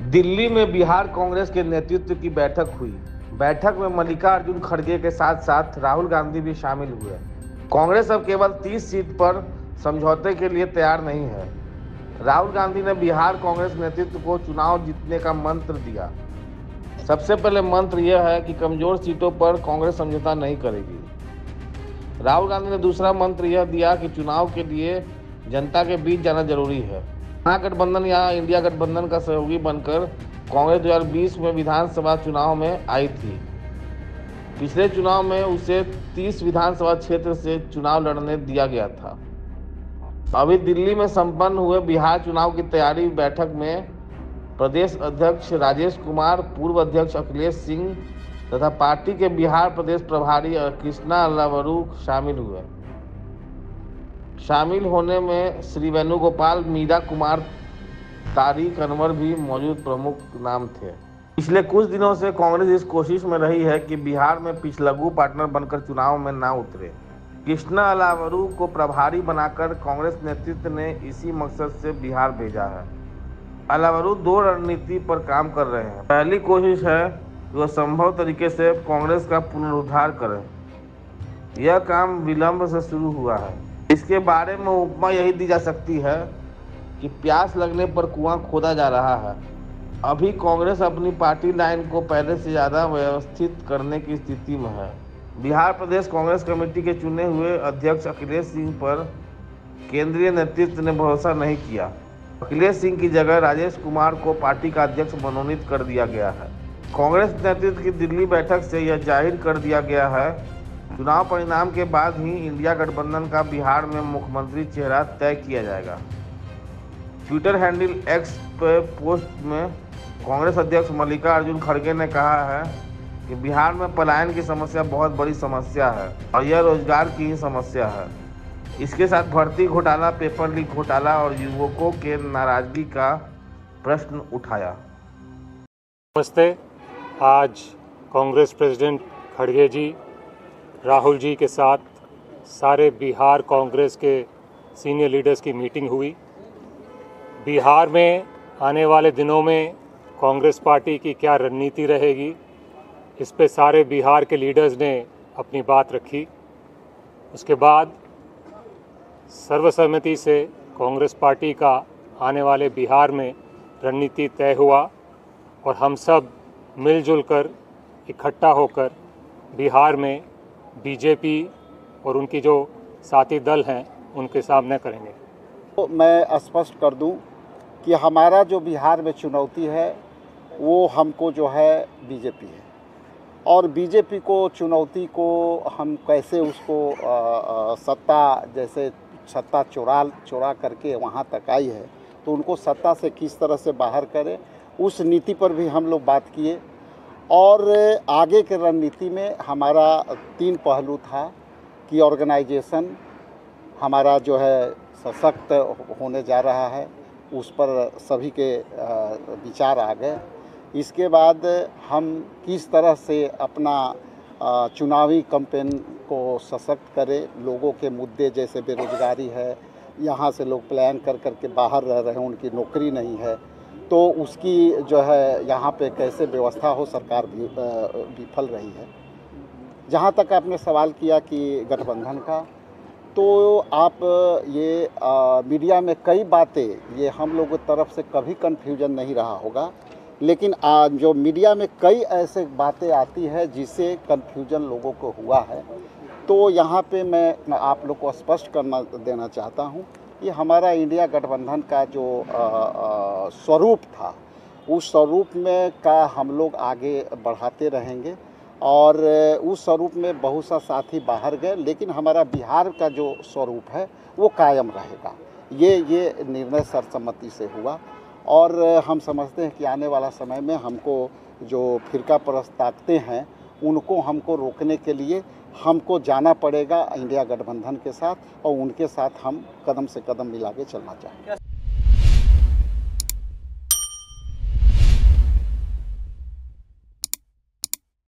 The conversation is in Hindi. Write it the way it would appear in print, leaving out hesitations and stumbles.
दिल्ली में बिहार कांग्रेस के नेतृत्व की बैठक हुई। बैठक में मल्लिकार्जुन खड़गे के साथ साथ राहुल गांधी भी शामिल हुए। कांग्रेस अब केवल 30 सीट पर समझौते के लिए तैयार नहीं है। राहुल गांधी ने बिहार कांग्रेस नेतृत्व को चुनाव जीतने का मंत्र दिया। सबसे पहले मंत्र यह है कि कमजोर सीटों पर कांग्रेस समझौता नहीं करेगी। राहुल गांधी ने दूसरा मंत्र यह दिया कि चुनाव के लिए जनता के बीच जाना जरूरी है। महागठबंधन या इंडिया गठबंधन का सहयोगी बनकर कांग्रेस 2020 में विधानसभा चुनाव में आई थी। पिछले चुनाव में उसे 30 विधानसभा क्षेत्र से चुनाव लड़ने दिया गया था। अभी दिल्ली में संपन्न हुए बिहार चुनाव की तैयारी बैठक में प्रदेश अध्यक्ष राजेश कुमार, पूर्व अध्यक्ष अखिलेश सिंह तथा पार्टी के बिहार प्रदेश प्रभारी कृष्णा अल्लावरू शामिल हुए। शामिल होने में श्री वेणुगोपाल, मीरा कुमार, तारिक अनवर भी मौजूद प्रमुख नाम थे। पिछले कुछ दिनों से कांग्रेस इस कोशिश में रही है कि बिहार में पिछलग्गू पार्टनर बनकर चुनाव में ना उतरे। कृष्णा अल्लावरू को प्रभारी बनाकर कांग्रेस नेतृत्व ने इसी मकसद से बिहार भेजा है। अल्लावरू दो रणनीति पर काम कर रहे हैं। पहली कोशिश है कि वह संभव तरीके से कांग्रेस का पुनरुद्धार करें। यह काम विलंब से शुरू हुआ है। इसके बारे में उपमा यही दी जा सकती है कि प्यास लगने पर कुआं खोदा जा रहा है। अभी कांग्रेस अपनी पार्टी लाइन को पहले से ज़्यादा व्यवस्थित करने की स्थिति में है। बिहार प्रदेश कांग्रेस कमेटी के चुने हुए अध्यक्ष अखिलेश सिंह पर केंद्रीय नेतृत्व ने भरोसा नहीं किया। अखिलेश सिंह की जगह राजेश कुमार को पार्टी का अध्यक्ष मनोनीत कर दिया गया है। कांग्रेस नेतृत्व की दिल्ली बैठक से यह जाहिर कर दिया गया है, चुनाव परिणाम के बाद ही इंडिया गठबंधन का बिहार में मुख्यमंत्री चेहरा तय किया जाएगा। ट्विटर हैंडल एक्स पे पोस्ट में कांग्रेस अध्यक्ष मल्लिकार्जुन खड़गे ने कहा है कि बिहार में पलायन की समस्या बहुत बड़ी समस्या है और यह रोजगार की ही समस्या है। इसके साथ भर्ती घोटाला, पेपर लीक घोटाला और युवकों के नाराजगी का प्रश्न उठाया। नमस्ते। आज कांग्रेस प्रेसिडेंट खड़गे जी, राहुल जी के साथ सारे बिहार कांग्रेस के सीनियर लीडर्स की मीटिंग हुई। बिहार में आने वाले दिनों में कांग्रेस पार्टी की क्या रणनीति रहेगी, इस पे सारे बिहार के लीडर्स ने अपनी बात रखी। उसके बाद सर्वसम्मति से कांग्रेस पार्टी का आने वाले बिहार में रणनीति तय हुआ और हम सब मिलजुल कर इकट्ठा होकर बिहार में बीजेपी और उनकी जो साथी दल हैं उनके सामने करेंगे। तो मैं स्पष्ट कर दूं कि हमारा जो बिहार में चुनौती है वो हमको जो है बीजेपी है और बीजेपी को चुनौती को हम कैसे उसको सत्ता जैसे सत्ता चुरा करके वहाँ तक आई है तो उनको सत्ता से किस तरह से बाहर करें, उस नीति पर भी हम लोग बात किए। और आगे के रणनीति में हमारा 3 पहलू था कि ऑर्गेनाइजेशन हमारा जो है सशक्त होने जा रहा है, उस पर सभी के विचार आ गए। इसके बाद हम किस तरह से अपना चुनावी कैंपेन को सशक्त करें। लोगों के मुद्दे जैसे बेरोजगारी है, यहाँ से लोग प्लान कर करके बाहर रह रहे हैं, उनकी नौकरी नहीं है, तो उसकी जो है यहाँ पे कैसे व्यवस्था हो, सरकार भी विफल रही है। जहाँ तक आपने सवाल किया कि गठबंधन का, तो आप ये मीडिया में कई बातें, ये हम लोगों की तरफ से कभी कन्फ्यूजन नहीं रहा होगा, लेकिन जो मीडिया में कई ऐसे बातें आती है जिससे कन्फ्यूजन लोगों को हुआ है। तो यहाँ पे मैं आप लोग को स्पष्ट करना देना चाहता हूँ कि हमारा इंडिया गठबंधन का जो स्वरूप था, उस स्वरूप में का हम लोग आगे बढ़ाते रहेंगे और उस स्वरूप में बहुत सा साथी बाहर गए, लेकिन हमारा बिहार का जो स्वरूप है वो कायम रहेगा। ये निर्णय सर्वसम्मति से हुआ और हम समझते हैं कि आने वाला समय में हमको जो फिरका परस्त ताकतें हैं उनको हमको रोकने के लिए हमको जाना पड़ेगा इंडिया गठबंधन के साथ और उनके साथ हम कदम से कदम मिला के चलना चाहेंगे।